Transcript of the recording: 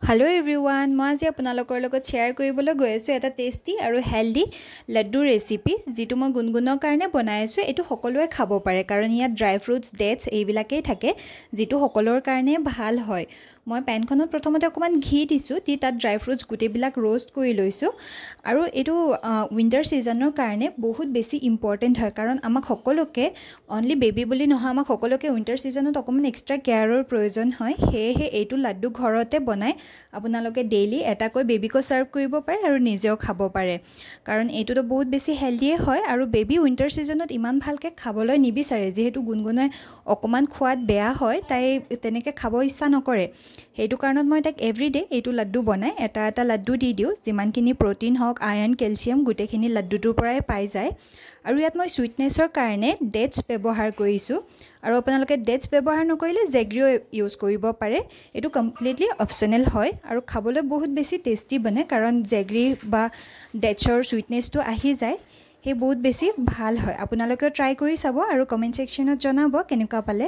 Hello everyone, মই আজি আপোনালোকৰ লগত শ্বেয়াৰ কৰিবলৈ গৈ আছো এটা টেষ্টি আৰু হেলদি লাড্ডু ৰেচিপি যেটো মই গুণগুণৰ কাৰণে বনাই আছো। এটো সকলোৱে খাব পাৰে কাৰণ ইয়াত ড্ৰাই ফ্ৰুটস, ডেটস এইবিলাকেই থাকে যেটো সকলোৰ কাৰণে ভাল হয়। মই পেনখনত প্ৰথমতে অকমান ঘি দিছো, দি তাত ড্ৰাই ফ্ৰুটস গুটেবিলাক ৰোষ্ট কৰি লৈছো আৰু এটো উইন্টাৰ সিজনৰ কাৰণে বহুত বেছি ইম্পৰ্টেন্ট হয় কাৰণ আমাক সকলোকে অনলি বেবি বুলি নহয় আমাক সকলোকে উইন্টাৰ সিজনত অকমান এক্সট্ৰা কেয়াৰৰ প্ৰয়োজন হয়। হেহে এটো লাড্ডু ঘৰতে বনাই আপোনালোকে ডেইলি এটা কৈ বেবিকো সাৰ্ভ কৰিব পাৰে আৰু নিজেও খাব পাৰে কাৰণ এটোটো বহুত বেছি হেলদি হয় আৰু বেবি উইন্টাৰ সিজনত ইমান ভালকে খাবলৈ নিবিচাৰে যেহেতু গুণগুণাই অকমান খোৱাত বেয়া হয় তাই তেনেকে খাব ইচ্ছা নকৰে। হেতু কাৰণত মই তাক এভৰিডে এটো লাড্ডু বনাই এটা লাড্ডু দি দিও যিমানখিনি প্ৰটিন হক আয়ৰন ক্যালসিয়াম গুটেখিনি লাড্ডুটোৰ পৰাই পাই যায় আৰু ইয়াত মই সুইটনেছৰ কাৰণে ডেটস ব্যৱহাৰ কৰিছো আৰু আপোনালোকে ডেটস ব্যৱহাৰ নকৰিলে জেগ্ৰিও ইউজ কৰিব পাৰে। এটো কমপ্লিটলি অপচনেল হয় আৰু খাবলৈ বহুত বেছি টেষ্টি বনে কাৰণ জেগ্ৰি বা ডেটছৰ সুইটনেছটো আহি যায় হে বহুত বেছি ভাল হয়। আপোনালোকে ট্ৰাই কৰি চাব আৰু কমেন্ট সেকশনত জনাব কেনেকুৱা পালে।